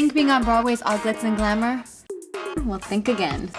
think being on Broadway is all glitz and glamour? Well, think again.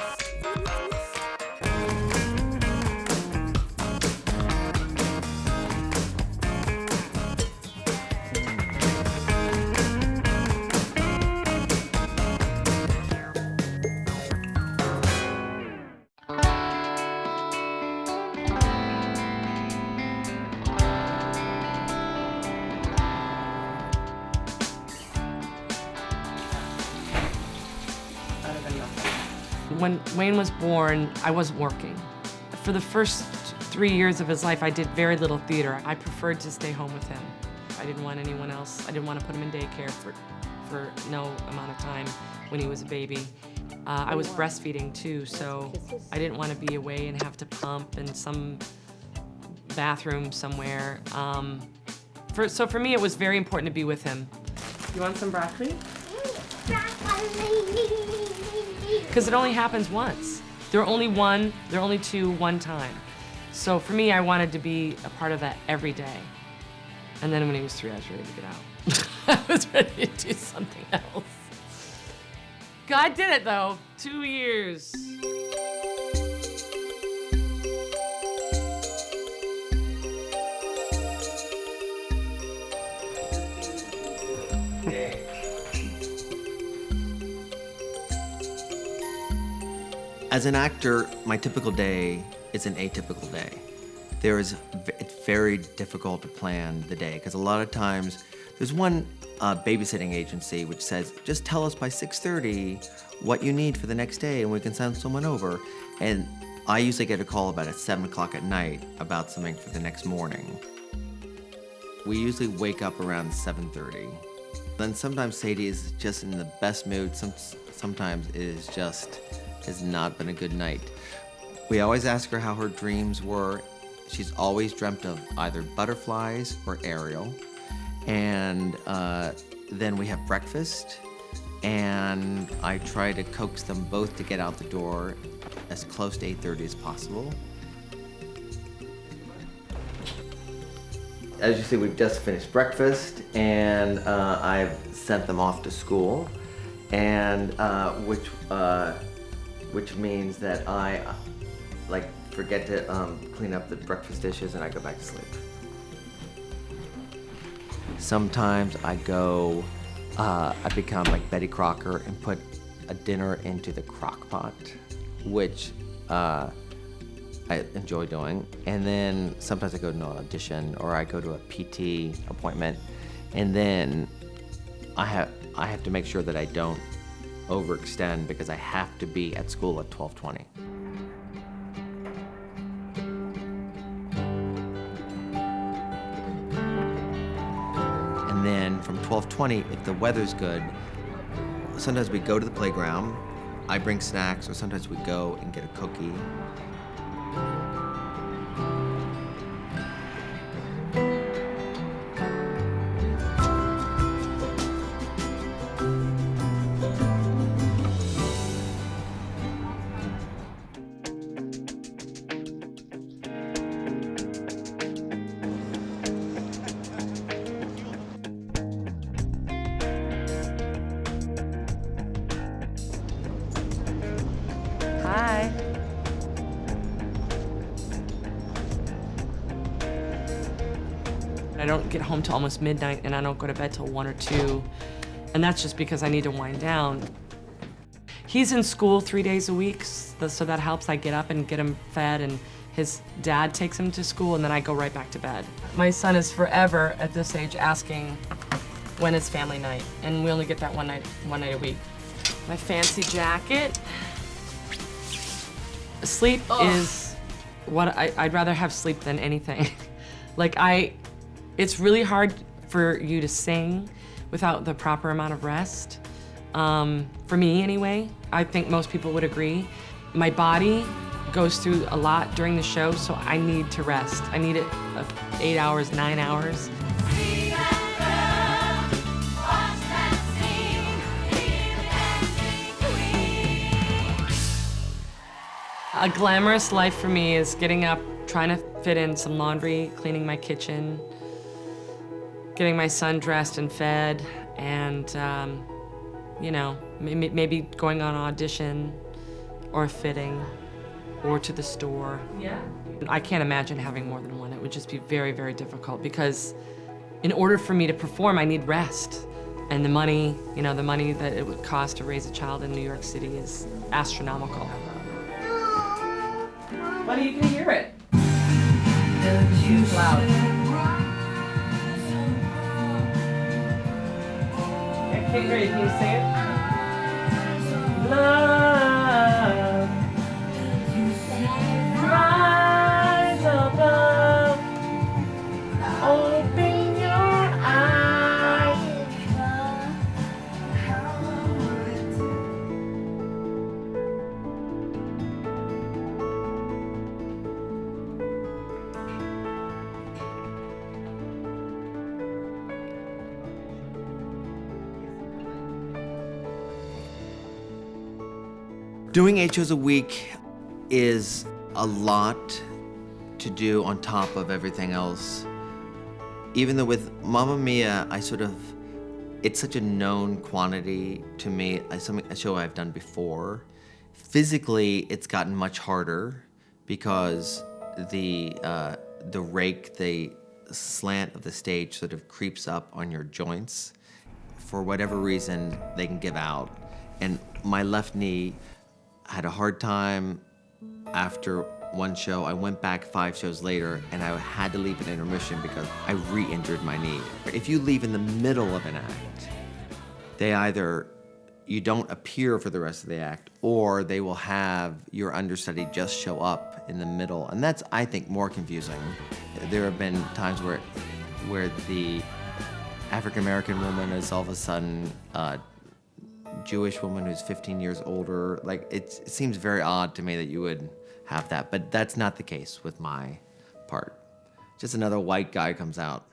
When Wayne was born, I wasn't working. For the first 3 years of his life, I did very little theater. I preferred to stay home with him. I didn't want anyone else. I didn't want to put him in daycare for no amount of time when he was a baby. I was breastfeeding too, so I didn't want to be away and have to pump in some bathroom somewhere. So for me, it was very important to be with him. You want some broccoli? Because it only happens once. They're only two one time. So for me, I wanted to be a part of that every day. And then when he was 3, I was ready to get out. I was ready to do something else. God did it though, 2 years. As an actor, my typical day is an atypical day. It's very difficult to plan the day because a lot of times there's one babysitting agency which says, just tell us by 6:30 what you need for the next day and we can send someone over. And I usually get a call about at 7 o'clock at night about something for the next morning. We usually wake up around 7:30. Then sometimes Sadie is just in the best mood. Sometimes it has not been a good night. We always ask her how her dreams were. She's always dreamt of either butterflies or Ariel. And then we have breakfast, and I try to coax them both to get out the door as close to 8:30 as possible. As you see, we've just finished breakfast, and I've sent them off to school, and which means that I forget to clean up the breakfast dishes and I go back to sleep. Sometimes I become like Betty Crocker and put a dinner into the crock pot, which I enjoy doing. And then sometimes I go to an audition or I go to a PT appointment, and then I have to make sure that I don't overextend because I have to be at school at 12:20. And then from 12:20, if the weather's good, sometimes we go to the playground, I bring snacks, or sometimes we go and get a cookie. Hi. I don't get home till almost midnight, and I don't go to bed till 1 or 2, and that's just because I need to wind down. He's in school 3 days a week, so that helps. I get up and get him fed, and his dad takes him to school, and then I go right back to bed. My son is forever at this age asking when is family night, and we only get that one night a week. My fancy jacket. Sleep is what I'd rather have sleep than anything. It's really hard for you to sing without the proper amount of rest. For me anyway, I think most people would agree. My body goes through a lot during the show, so I need to rest. I need it 8 hours, 9 hours. A glamorous life for me is getting up, trying to fit in some laundry, cleaning my kitchen, getting my son dressed and fed, and you know, maybe going on audition or fitting or to the store. Yeah. I can't imagine having more than one. It would just be very, very difficult because in order for me to perform, I need rest. And the money, you know, the money that it would cost to raise a child in New York City is astronomical. Buddy, you can hear it. It's loud. I can't hear you. Can you say it? Love, rise above, open your eyes. Doing 8 shows a week is a lot to do on top of everything else. Even though with Mamma Mia, it's such a known quantity to me, a show I've done before. Physically, it's gotten much harder because the rake, the slant of the stage sort of creeps up on your joints. For whatever reason, they can give out. And my left knee had a hard time after one show. I went back 5 shows later and I had to leave an intermission because I re-injured my knee. If you leave in the middle of an act, you don't appear for the rest of the act, or they will have your understudy just show up in the middle. And that's, I think, more confusing. There have been times where the African-American woman is all of a sudden Jewish woman who's 15 years older. Like, it seems very odd to me that you would have that, but that's not the case with my part. Just another white guy comes out.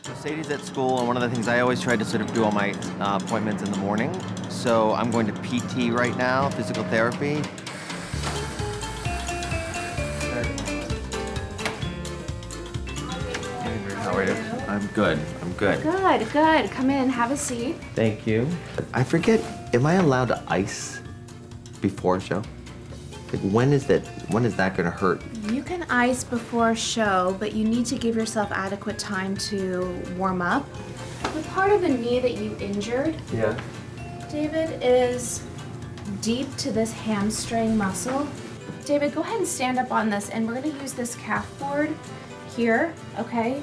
So Sadie's at school, and one of the things I always try to sort of do all my appointments in the morning. So I'm going to PT right now, physical therapy. How are you? I'm good. Good, good. Come in, have a seat. Thank you. I forget, am I allowed to ice before a show? Like, when is that gonna hurt? You can ice before a show, but you need to give yourself adequate time to warm up. The part of the knee that you injured, Yeah. David, is deep to this hamstring muscle. David, go ahead and stand up on this, and we're gonna use this calf board here, okay?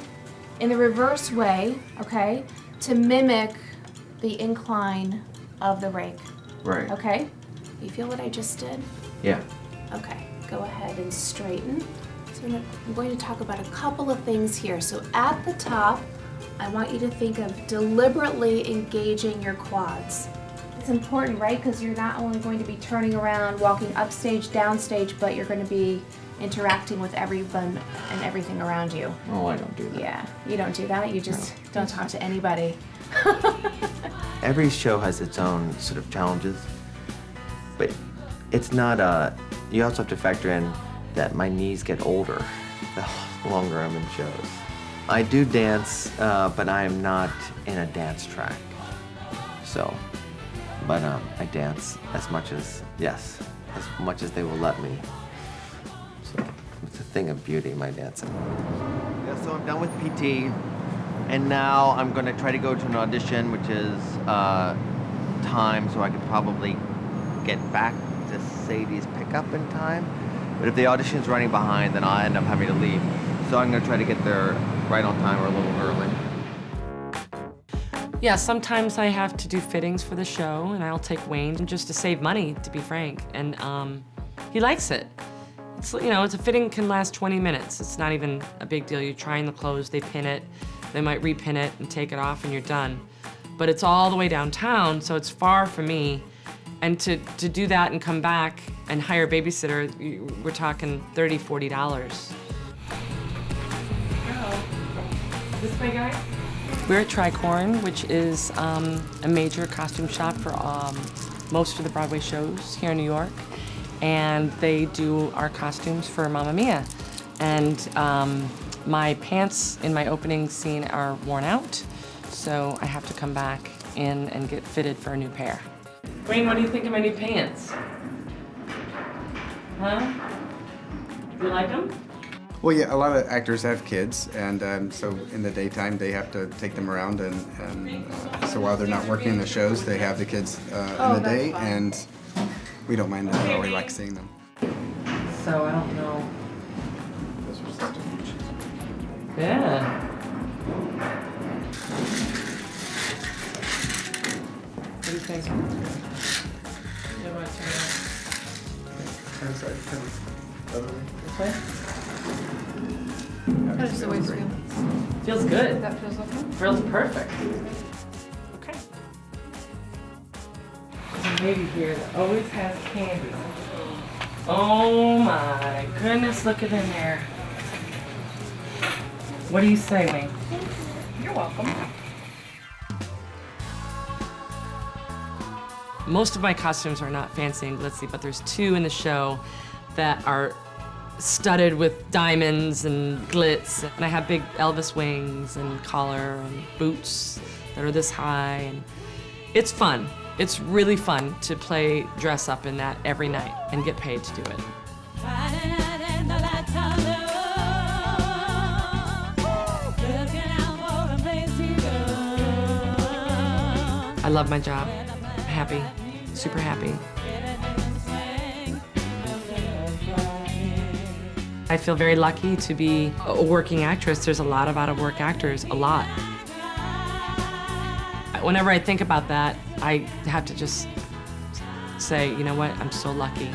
In the reverse way, okay? To mimic the incline of the rake. Right. Okay? You feel what I just did? Yeah. Okay, go ahead and straighten. So I'm going to talk about a couple of things here. So at the top, I want you to think of deliberately engaging your quads. It's important, right? Because you're not only going to be turning around, walking upstage, downstage, but you're going to be interacting with everyone and everything around you. Oh, I don't do that. Yeah, you don't do that. You just don't talk to anybody. Every show has its own sort of challenges, but it's not you also have to factor in that my knees get older the longer I'm in shows. I do dance, but I am not in a dance track. So, but I dance as much as they will let me. So it's a thing of beauty, my dancing. Yeah, so I'm done with PT, and now I'm gonna try to go to an audition, which is time, so I could probably get back to Sadie's pickup in time. But if the audition's running behind, then I'll end up having to leave. So I'm gonna try to get there right on time or a little early. Yeah, sometimes I have to do fittings for the show, and I'll take Wayne just to save money, to be frank. And he likes it. It's, you know, it's a fitting can last 20 minutes. It's not even a big deal. You're trying the clothes, they pin it, they might repin it and take it off, and you're done. But it's all the way downtown, so it's far from me. And to do that and come back and hire a babysitter, we're talking $30, $40. This my guy? We're at Tricorn, which is a major costume shop for most of the Broadway shows here in New York. And they do our costumes for Mamma Mia. And My pants in my opening scene are worn out, so I have to come back in and get fitted for a new pair. Wayne, what do you think of my new pants? Huh? You like them? Well, yeah, a lot of actors have kids, and so in the daytime they have to take them around, and so while they're not working the shows, they have the kids in the day, and we don't mind at all. We like seeing them. So I don't know. Those are substitutes. Yeah. What do you think? You want to turn it on? This way? How does the waist feel? Feels good. That feels okay? Feels perfect. Okay. There's a lady here that always has candy. Oh my goodness, look at in there. What do you say, Wayne? You're welcome. Most of my costumes are not fancy and glitzy, but there's two in the show that are studded with diamonds and glitz. And I have big Elvis wings and collar and boots that are this high. And it's fun. It's really fun to play dress up in that every night and get paid to do it. I love my job. I'm happy, super happy. I feel very lucky to be a working actress. There's a lot of out-of-work actors, a lot. Whenever I think about that, I have to just say, you know what, I'm so lucky.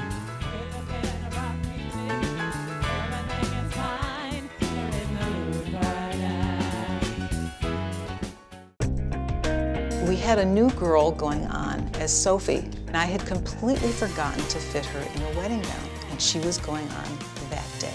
We had a new girl going on as Sophie, and I had completely forgotten to fit her in a wedding gown, and she was going on that day.